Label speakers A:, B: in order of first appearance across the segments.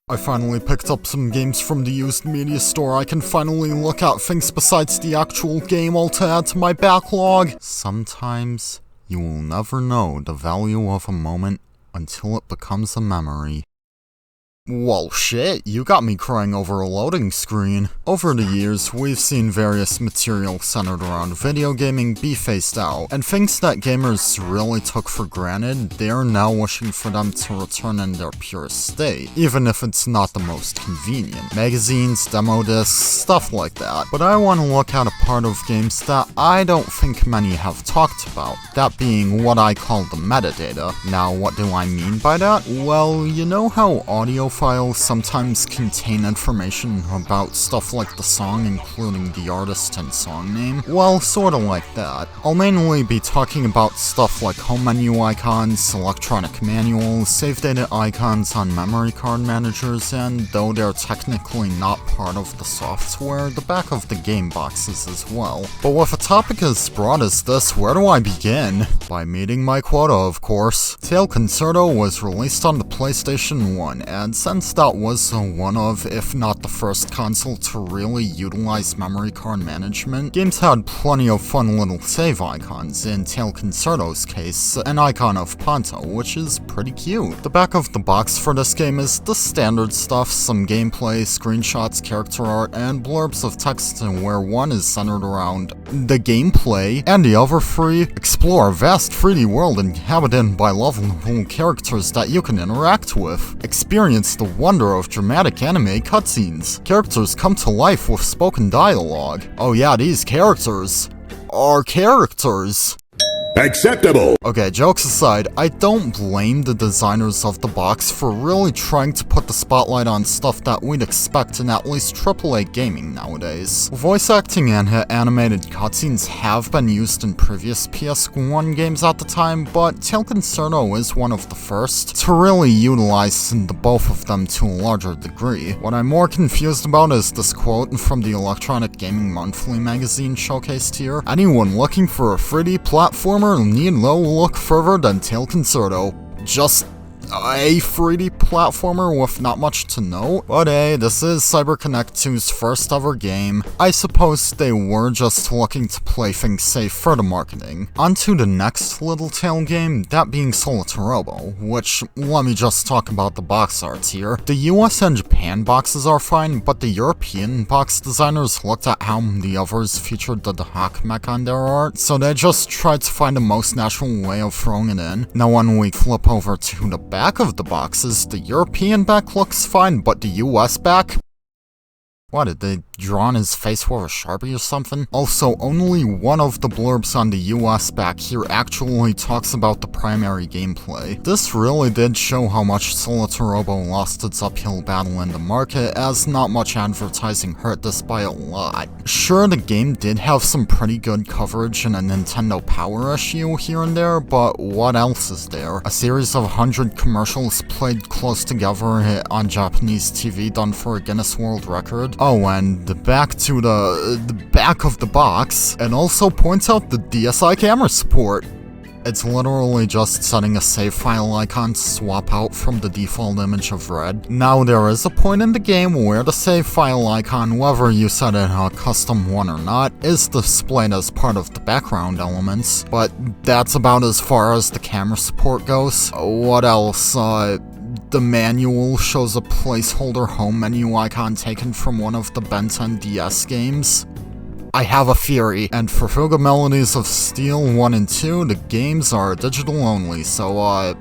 A: I finally picked up some games from the used media store. I can finally look at things besides the actual game all to add to my backlog. Sometimes you will never know the value of a moment until it becomes a memory. Well shit, you got me crying over a loading screen. Over the years, we've seen various material centered around video gaming be phased out, and things that gamers really took for granted, they are now wishing for them to return in their purest state, even if it's not the most convenient. Magazines, demo discs, stuff like that. But I want to look at a part of games that I don't think many have talked about, that being what I call the metadata. Now, what do I mean by that? Well, you know how audio files sometimes contain information about stuff like the song, including the artist and song name? Well, sorta like that. I'll mainly be talking about stuff like home menu icons, electronic manuals, save data icons on memory card managers, and though they're technically not part of the software, the back of the game boxes as well. But with a topic as broad as this, where do I begin? By meeting my quota, of course. Tail Concerto was released on the PlayStation 1, and since that was one of, if not the first console to really utilize memory card management, games had plenty of fun little save icons. In Tail Concerto's case, an icon of Ponto, which is pretty cute. The back of the box for this game is the standard stuff, some gameplay, screenshots, character art, and blurbs of text, where one is centered around the gameplay, and the other three explore a vast 3D world inhabited by lovable characters that you can interact with. Experience the wonder of dramatic anime cutscenes. Characters come to life with spoken dialogue. Oh yeah, these characters are characters.
B: Acceptable!
A: Okay, jokes aside, I don't blame the designers of the box for really trying to put the spotlight on stuff that we'd expect in at least AAA gaming nowadays. Voice acting and animated cutscenes have been used in previous PS1 games at the time, but Tail Concerto is one of the first to really utilize the both of them to a larger degree. What I'm more confused about is this quote from the Electronic Gaming Monthly magazine showcased here. Anyone looking for a 3D platformer need no look further than Tail Concerto. Just a 3D platformer with not much to note, but hey, this is CyberConnect 2's first ever game. I suppose they were just looking to play things safe for the marketing. On to the next Little Tail game, that being Solitarobo, which, let me just talk about the box art here. The US and Japan boxes are fine, but the European box designers looked at how the others featured the Dahak mech on their art, so they just tried to find the most natural way of throwing it in. Now when we flip over to the back of the boxes, the European back looks fine, but the US back? What, did they draw on his face with a Sharpie or something? Also, only one of the blurbs on the US back here actually talks about the primary gameplay. This really did show how much Solitarobo lost its uphill battle in the market, as not much advertising hurt this by a lot. Sure, the game did have some pretty good coverage in a Nintendo Power issue here and there, but what else is there? A series of 100 commercials played close together on Japanese TV done for a Guinness World Record. Oh, and back to the back of the box, and also points out the DSi camera support. It's literally just setting a save file icon to swap out from the default image of red. Now there is a point in the game where the save file icon, whether you set it a custom one or not, is displayed as part of the background elements, but that's about as far as the camera support goes. What else? The manual shows a placeholder home menu icon taken from one of the Ben 10 DS games. I have a theory, and for Fuga Melodies of Steel 1 and 2, the games are digital only, so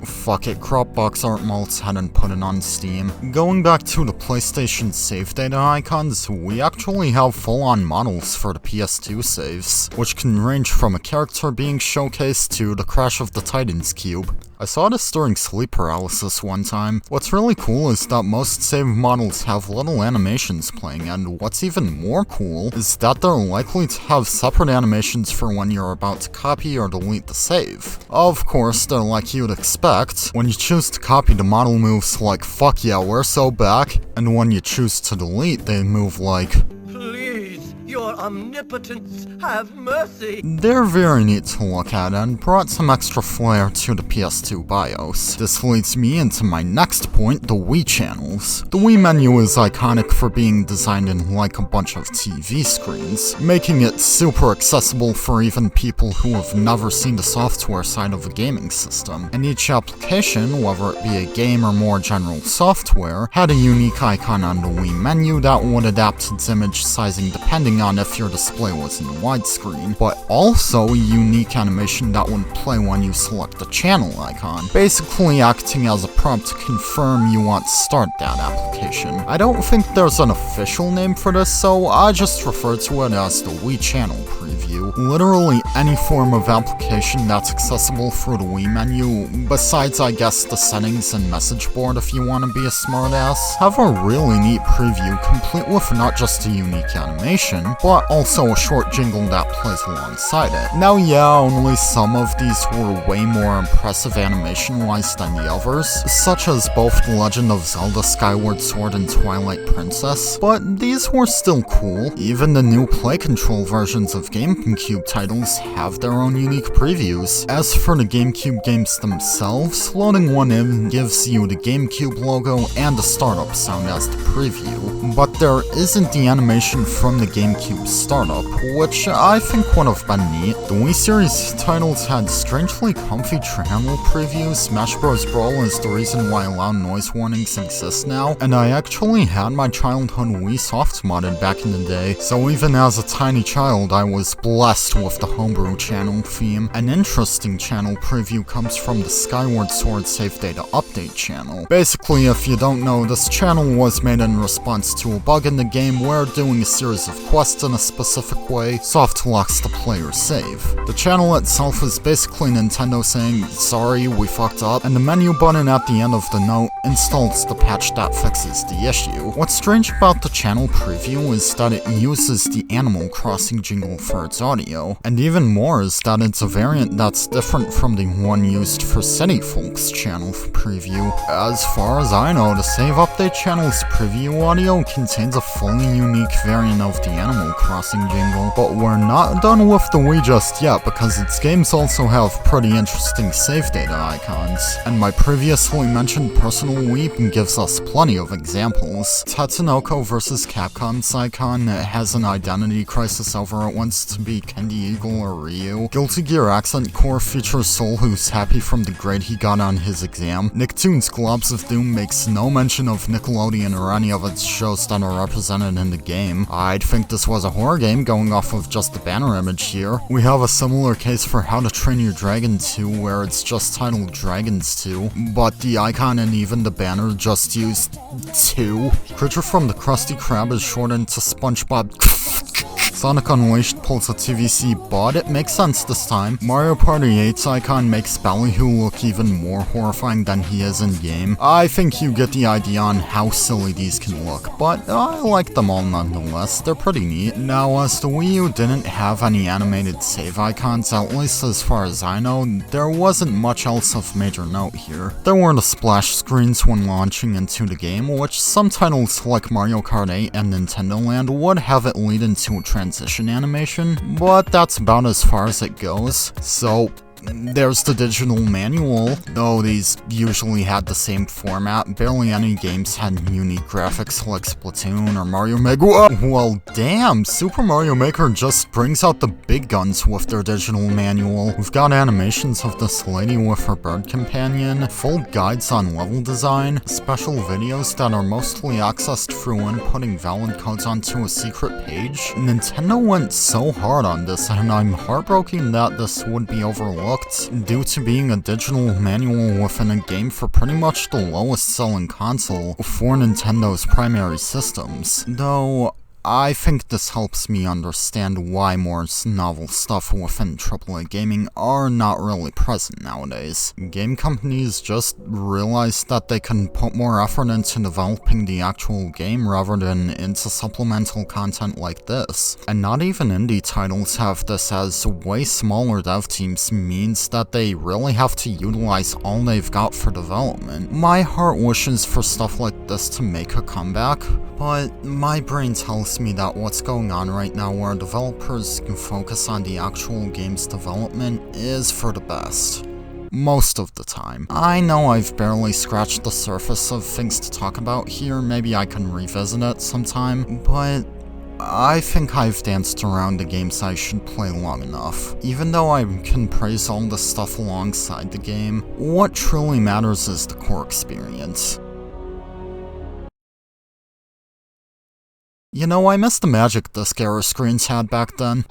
A: fuck it, crop box art malts head and put it on Steam. Going back to the PlayStation save data icons, we actually have full-on models for the PS2 saves, which can range from a character being showcased to the Crash of the Titans cube. I saw this during sleep paralysis one time. What's really cool is that most save models have little animations playing, and what's even more cool is that they're likely to have separate animations for when you're about to copy or delete the save. Of course, they're like you'd expect. When you choose to copy, the model moves like "fuck yeah, we're so back," and when you choose to delete, they move like
C: Please, your
B: omnipotence, have mercy!
A: They're very neat to look at and brought some extra flair to the PS2 BIOS. This leads me into my next point, the Wii channels. The Wii menu is iconic for being designed in like a bunch of TV screens, making it super accessible for even people who have never seen the software side of a gaming system. And each application, whether it be a game or more general software, had a unique icon on the Wii menu that would adapt its image sizing depending on if your display was in widescreen, but also a unique animation that would play when you select the channel icon, basically acting as a prompt to confirm you want to start that application. I don't think there's an official name for this, so I just refer to it as the Wii channel preview. Literally any form of application that's accessible through the Wii menu, besides I guess the settings and message board if you want to be a smartass, have a really neat preview complete with not just a unique animation, but also a short jingle that plays alongside it. Now yeah, only some of these were way more impressive animation-wise than the others, such as both The Legend of Zelda Skyward Sword and Twilight Princess, but these were still cool. Even the new Play Control versions of GameCube titles have their own unique previews. As for the GameCube games themselves, loading one in gives you the GameCube logo and the startup sound as the preview, but there isn't the animation from the GameCube startup, which I think would have been neat. The Wii series titles had strangely comfy channel previews. Smash Bros. Brawl is the reason why loud noise warnings exist now, and I actually had my childhood Wii soft modded back in the day, so even as a tiny child I was blessed with the homebrew channel theme. An interesting channel preview comes from the Skyward Sword Save Data Update channel. Basically, if you don't know, this channel was made in response to a bug in the game where doing a series of quests in a specific way soft locks the player's save. The channel itself is basically Nintendo saying, sorry, we fucked up, and the menu button at the end of the note installs the patch that fixes the issue. What's strange about the channel preview is that it uses the Animal Crossing jingle for its audio, and even more is that it's a variant that's different from the one used for City Folks channel preview. As far as I know, the Save Update channel's preview audio contains a fully unique variant of the Animal Crossing jingle, but we're not done with the Wii just yet because its games also have pretty interesting save data icons, and my previously mentioned personal Wii gives us plenty of examples. Tatsunoko vs. Capcom's icon has an identity crisis over it wants to be Candy Eagle or Ryu. Guilty Gear Accent Core features Soul who's happy from the grade he got on his exam. Nicktoons Globs of Doom makes no mention of Nickelodeon or any of its shows that are represented in the game. I'd think this was a horror game going off of just the banner image here. We have a similar case for How to Train Your Dragon 2 where it's just titled Dragons 2, but the icon and even the banner just used 2. Creature from the Krusty Krab is shortened to SpongeBob. Sonic Unleashed pulls a TVC, but it makes sense this time. Mario Party 8's icon makes Ballyhoo look even more horrifying than he is in-game. I think you get the idea on how silly these can look, but I like them all nonetheless. They're pretty neat. Now, as the Wii U didn't have any animated save icons, at least as far as I know, there wasn't much else of major note here. There were the splash screens when launching into the game, which some titles like Mario Kart 8 and Nintendo Land would have it lead into a transition animation, but that's about as far as it goes. So there's the digital manual, though these usually had the same format. Barely any games had unique graphics like Splatoon or Mario Maker. Well, damn, Super Mario Maker just brings out the big guns with their digital manual. We've got animations of this lady with her bird companion, full guides on level design, special videos that are mostly accessed through inputting valid codes onto a secret page. Nintendo went so hard on this, and I'm heartbroken that this would be overlooked due to being a digital manual within a game for pretty much the lowest selling console for Nintendo's primary systems. Though, I think this helps me understand why more novel stuff within AAA gaming are not really present nowadays. Game companies just realized that they can put more effort into developing the actual game rather than into supplemental content like this. And not even indie titles have this, as way smaller dev teams means that they really have to utilize all they've got for development. My heart wishes for stuff like this to make a comeback, But my brain tells me that what's going on right now where developers can focus on the actual game's development is for the best. Most of the time. I know I've barely scratched the surface of things to talk about here, maybe I can revisit it sometime, but I think I've danced around the games I should play long enough. Even though I can praise all the stuff alongside the game, what truly matters is the core experience. You know, I miss the magic disc era screens had back then.